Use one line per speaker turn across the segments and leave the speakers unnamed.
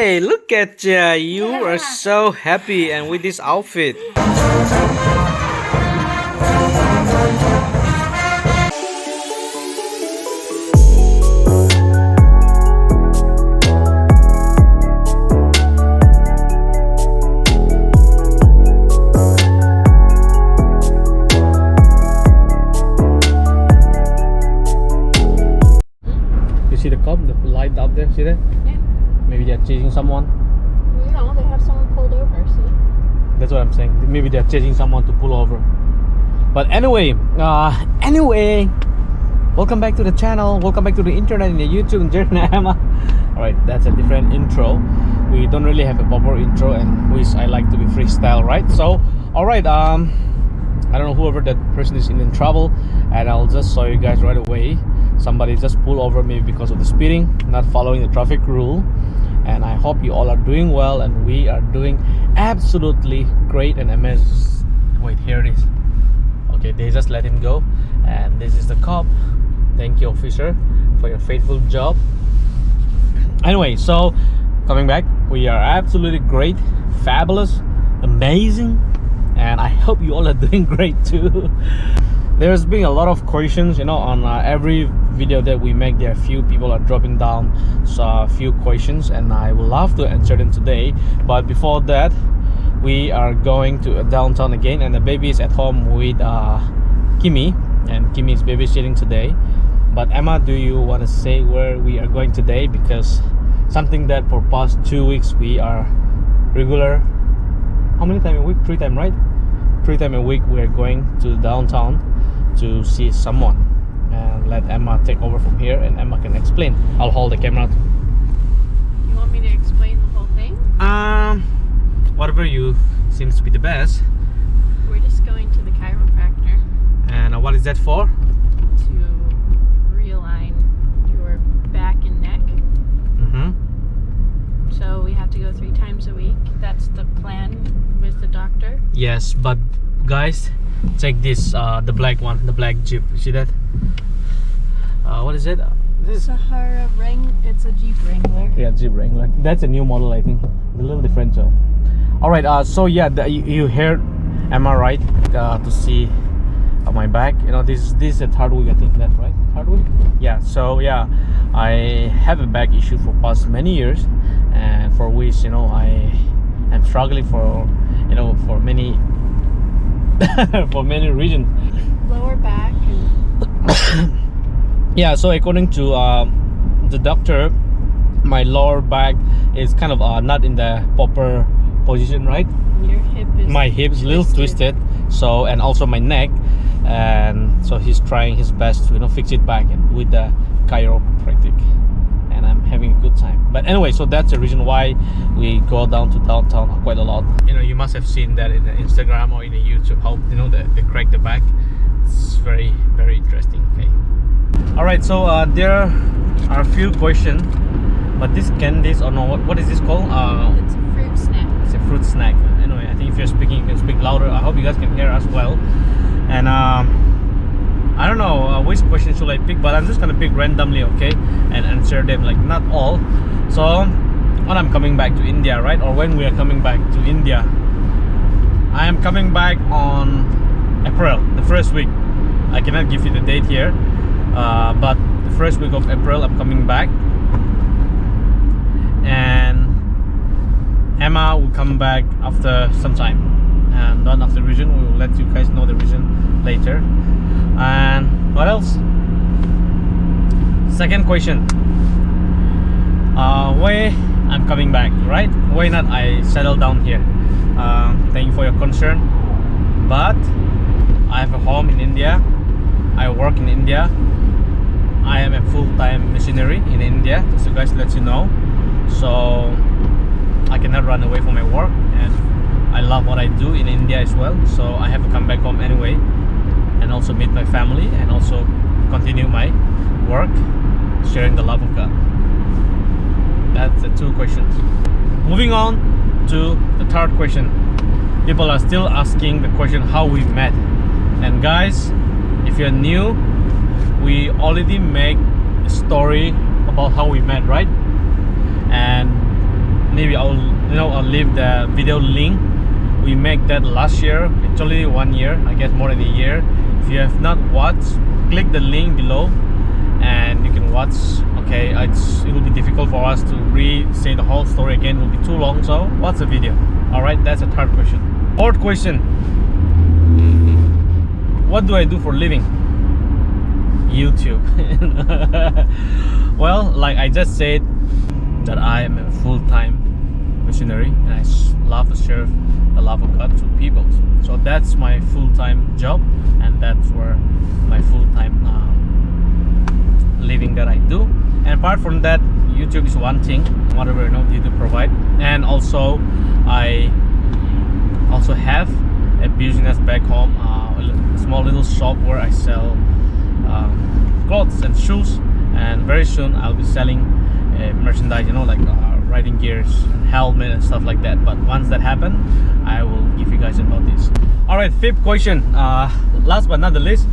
Hey, look at ya. You are so happy and with this outfit. You see the cop, the light up there, see that?
Yeah.
Maybe they're chasing someone.
No, they have someone pulled over, see?
That's what I'm saying. Maybe they're chasing someone to pull over. But anyway, welcome back to the channel. Welcome back to the internet and the YouTube and JerryEmma. Alright, that's a different intro. We don't really have a proper intro, and which I like to be freestyle, right? So, alright, I don't know whoever that person is in trouble, and I'll just show you guys right away. Somebody just pulled over me because of the speeding, not following the traffic rule. And I hope you all are doing well, and we are doing absolutely great and amazing. Wait, here it is. Okay, they just let him go, and this is the cop. Thank you, officer, for your faithful job. Anyway, so coming back, we are absolutely great, fabulous, amazing, and I hope you all are doing great too. There's been a lot of questions, you know, on every video that we make. There are few people are dropping down a few questions, and I would love to answer them today. But before that, we are going to downtown again, and the baby is at home with Kimmy, and Kimmy is babysitting today. But Emma, do you want to say where we are going today? Because something that for past 2 weeks we are regular. How many times a week? 3 times, right? 3 times a week we are going to downtown to see someone, and let Emma take over from here, and Emma can explain. I'll hold the camera.
You want me to explain the whole thing?
Whatever you seems to be the best.
We're just going to the chiropractor
And what is that for?
to realign your back and neck. So we have to go 3 times a week. That's the plan with the doctor.
Yes, but guys, check this, the black one, the black Jeep. You see that? What is it? This
Sahara it's a Jeep Wrangler.
Yeah, Jeep Wrangler. That's a new model, I think. A little differential. Alright, so yeah, you heard Emma right, to see my back. You know, this is a third week, I think. That's right, third week. Yeah. So yeah, I have a back issue for past many years, and for which, you know, I am struggling for, you know, for many for many reasons.
Lower back and
Yeah, so according to the doctor, my lower back is kind of not in the proper position, right?
your hip is
My hip is a little twisted, so, and also my neck, and so he's trying his best to, you know, fix it back, and with the chiropractic, and I'm having a good time. But anyway, so that's the reason why we go down to downtown quite a lot. You know, you must have seen that in the Instagram or in the YouTube, how, you know, they crack the back. It's very, very interesting. Okay. Alright, so there are a few questions, but this candies, or no, what is this called?
it's a fruit snack.
It's a fruit snack. Anyway, I think if you're speaking, you can speak louder. I hope you guys can hear us well. And I don't know which question should I pick, but I'm just gonna pick randomly, okay, and answer them, like not all. So when I'm coming back to India, right, or when we are coming back to India, I am coming back on April, the first week. I cannot give you the date here, but the first week of April I'm coming back, and Emma will come back after some time, and not after the reason. We will let you guys know the reason later. And what else? Second question, why I'm coming back, right? Why not I settle down here? Thank you for your concern, but I have a home in India. I work in India. I am a full-time missionary in India, just so guys let you know. So I cannot run away from my work, and I love what I do in India as well. So I have to come back home anyway, and also meet my family, and also continue my work, sharing the love of God. That's the 2 questions. Moving on to the third question. People are still asking the question how we met. And guys, if you're new, we already make a story about how we met, right? And maybe I'll leave the video link. We make that last year. It's only 1 year, I guess more than a year. If you have not watched, click the link below and you can watch. Okay, it will be difficult for us to re-say the whole story again. It will be too long, so watch the video. Alright, that's the third question. Fourth question. What do I do for a living? YouTube. Well, like I just said, that I am a full-time missionary and I love to serve the love of God to people. So that's my full-time job, and that's where my full-time living that I do. And apart from that, YouTube is one thing, whatever YouTube provide. And also I also have a business back home, a small little shop where I sell clothes and shoes, and very soon I'll be selling merchandise, like riding gears and helmet and stuff like that. But once that happens, I will give you guys a notice. Alright, fifth question, last but not the least,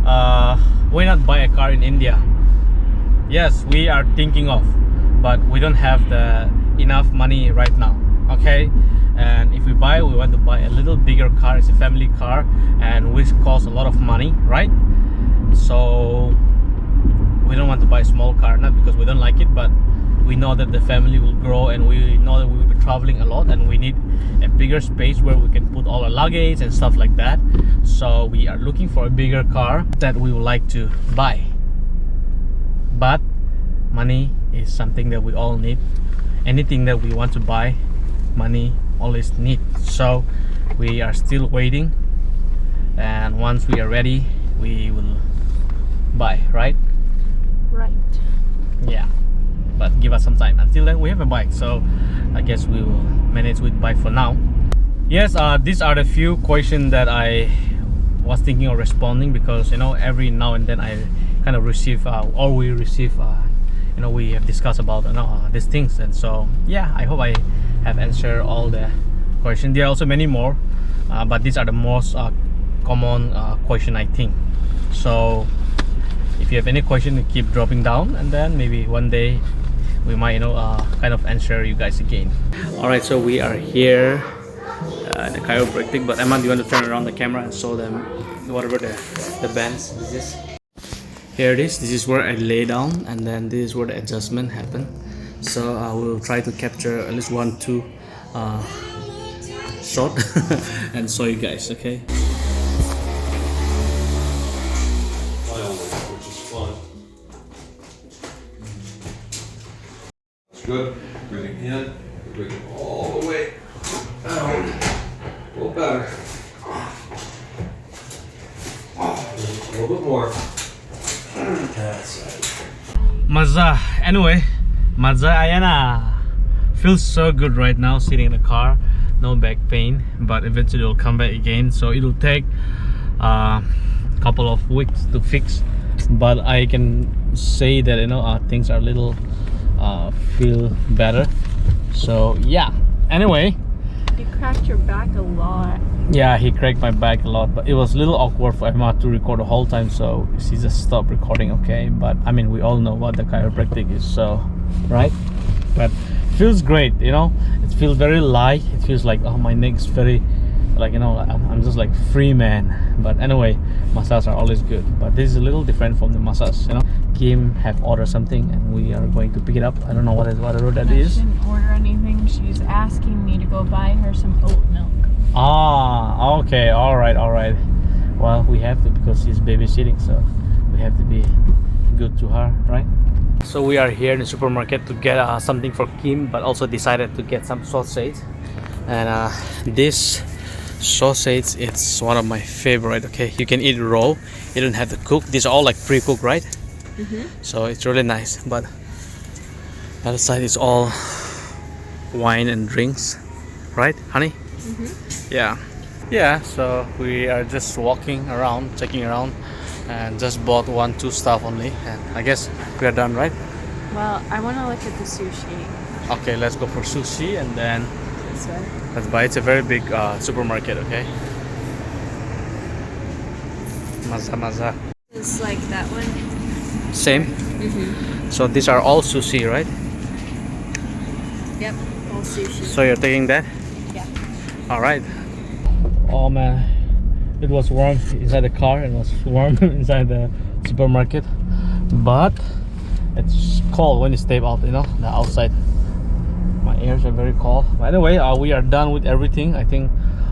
why not buy a car in India? Yes, we are thinking of, but we don't have the enough money right now. Okay, and if we want to buy a little bigger car. It's a family car and which costs a lot of money, right? So we don't want to buy a small car, not because we don't like it, but we know that the family will grow and we know that we will be traveling a lot and we need a bigger space where we can put all our luggage and stuff like that. So we are looking for a bigger car that we would like to buy. But money is something that we all need. Anything that we want to buy, money always need. So we are still waiting, and once we are ready, we will buy, right?
Right.
Yeah, but give us some time. Until then, we have a bike, so I guess we will manage with bike for now. Yes, these are the few questions that I was thinking of responding, because every now and then I kind of receive we receive we have discussed about these things, and so yeah, I hope I have answered all the questions. There are also many more, but these are the most common question, I think. So if you have any question, keep dropping down, and then maybe one day we might kind of answer you guys again. All right, so we are here at the chiropractic, but Emma, do you want to turn around the camera and show them whatever the bands is this? Here it is. This is where I lay down, and then this is where the adjustment happen. So I will try to capture at least 1-2 shot and show you guys. Okay.
Which is fun. That's good. Breathing in, breathing all the way out. A little better. A little bit more. That's it.
Maza. Anyway, Maza Ayana. Feels so good right now sitting in the car. No back pain, but eventually it'll come back again. So it'll take a couple of weeks to fix. But I can say that things are a little feel better. So yeah. Anyway.
You cracked your back a lot.
Yeah, he cracked my back a lot, but it was a little awkward for Emma to record the whole time, so she just stopped recording. Okay, but I mean, we all know what the chiropractic is, so right? But feels great, it feels very light. It feels like, oh, my neck's very, like, I'm just like free man. But anyway, massages are always good, but this is a little different from the massage. Kim have ordered something and we are going to pick it up. I don't know whatever that is.
She didn't order anything. She's asking me to go buy her some oat milk.
Ah, okay, all right. Well, we have to, because she's babysitting, so we have to be good to her, right? So we are here in the supermarket to get something for Kim, but also decided to get some sausage. And this sausage, it's one of my favorite. Okay, you can eat it raw, you don't have to cook. These are all like pre-cooked, right? So it's really nice. But the other side is all wine and drinks, right, honey? Yeah, so we are just walking around, checking around, and just bought 1-2 stuff only, and I guess we are done, right?
Well, I want to look at the sushi.
Okay, let's go for sushi, and then
This way.
let's buy. It's a very big supermarket. Okay, maza.
It's like that one.
Same. So these are all sushi, right?
Yep, all sushi.
So you're taking that?
Yeah.
All right. Oh man, it was warm inside the car and it was warm inside the supermarket, but it's cold when you step out, you know, the outside. My ears are very cold. By the way, we are done with everything. I think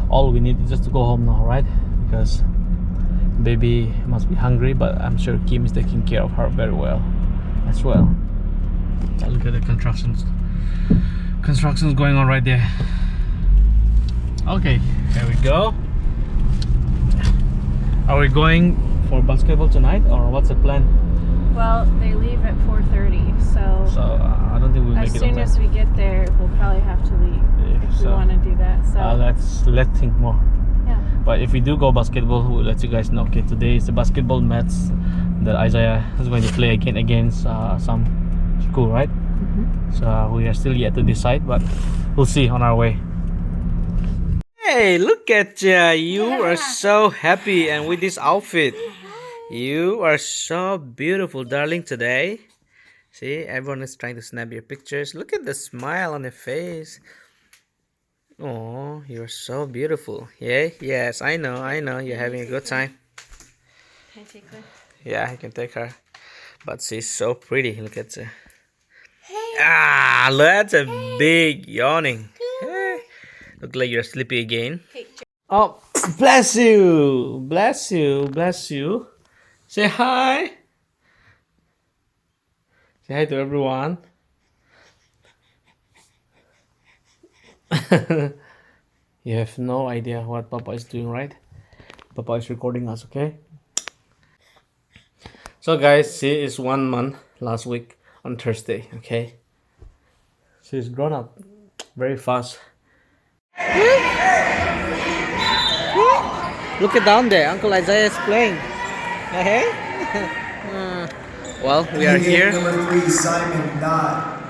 all we need is just to go home now, right? Because baby must be hungry, but I'm sure Kim is taking care of her very well as well. Look at the constructions going on right there. Okay, there we go. Are we going for basketball tonight, or what's the plan?
Well, they leave at 4:30, so
I don't think we'll make
as
it on
soon
time.
as we get there, we'll probably have to leave if we want to do that. So
let's think more.
yeah.
But if we do go basketball, we'll let you guys know. Okay, today is the basketball match that Isaiah is going to play again against some school, right? So we are still yet to decide, but we'll see on our way. Hey, look at you! You are so happy, and with this outfit, you are so beautiful, darling, today. See, everyone is trying to snap your pictures. Look at the smile on your face. Oh, you're so beautiful. Yeah, yes, I know. You're having a good time.
Can I take her?
Yeah, I can take her. But she's so pretty. Look at her. Ah, that's a big yawning. Hey. Look like you're sleepy again. Oh, bless you. Bless you. Bless you. Say hi. Say hi to everyone. You have no idea what Papa is doing, right? Papa is recording us, okay? So guys, she is 1 month last week on Thursday, okay? She's grown up very fast. Look at down there, Uncle Isaiah is playing. Hey? Well, we are here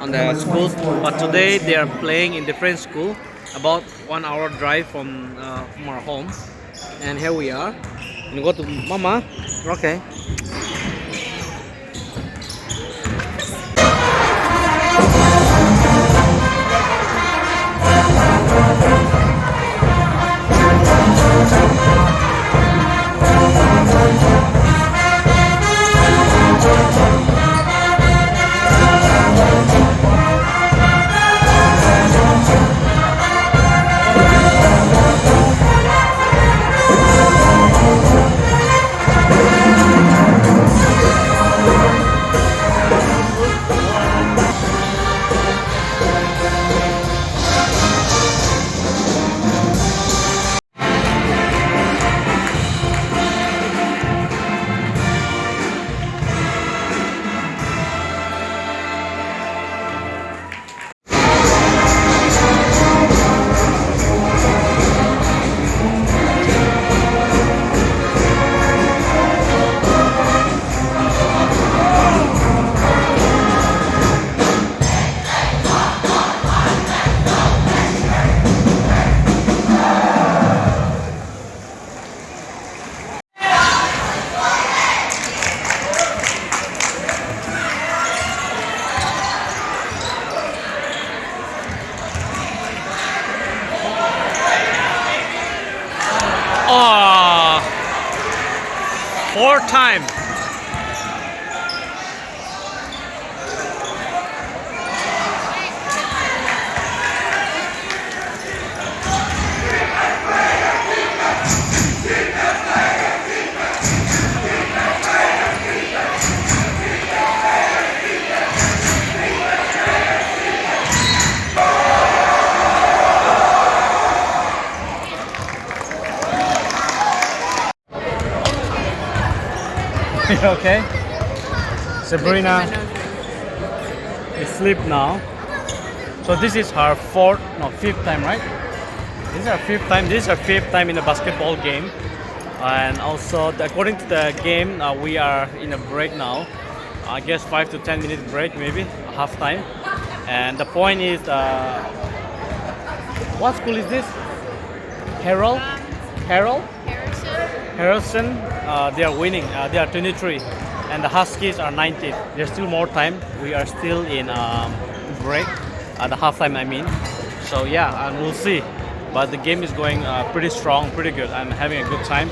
on the school, but today they are playing in different school, about 1 hour drive from our home. And here we are. And go to Mama. Okay. Oh, 4 times. You okay? Sabrina is asleep now. So this is her fifth time, right? This is her fifth time. This is her fifth time in a basketball game. And also, according to the game, we are in a break now. I guess 5 to 10 minute break, maybe half time. And the point is, what school is this? Harold? Harrison, they are winning. They are 23, and the Huskies are 19. There's still more time. We are still in break, the halftime I mean. So yeah, and we'll see. But the game is going pretty strong, pretty good. I'm having a good time.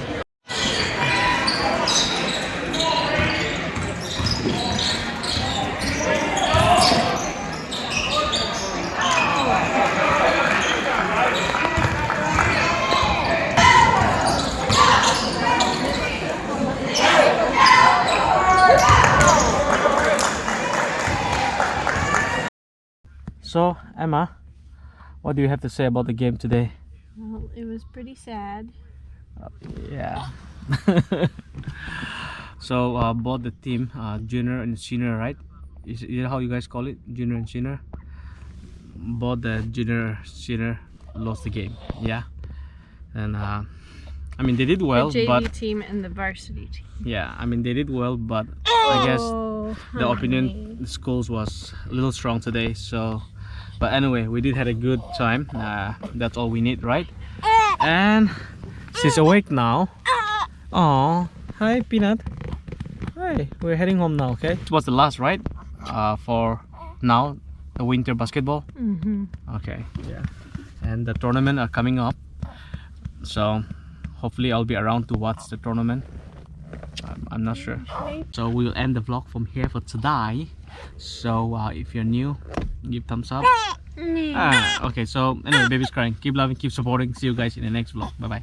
So Emma, what do you have to say about the game today?
Well, it was pretty sad.
Yeah. So both the team, junior and senior, right? Is it how you guys call it, junior and senior? Both the junior senior lost the game. Yeah, and I mean they did well,
the JV
but
team and the varsity team.
yeah, I mean they did well, but I guess the
honey.
opinion the schools was a little strong today. So, but anyway, we did had a good time. That's all we need, right? And she's awake now. Oh, hi Peanut. Hi, we're heading home now. Okay, it was the last, right? For now, the winter basketball. Okay, yeah, and the tournament are coming up, so hopefully I'll be around to watch the tournament. I'm not sure. So we'll end the vlog from here for today. So if you're new, give thumbs up. Okay, so anyway, baby's crying. Keep loving, keep supporting. See you guys in the next vlog. Bye bye.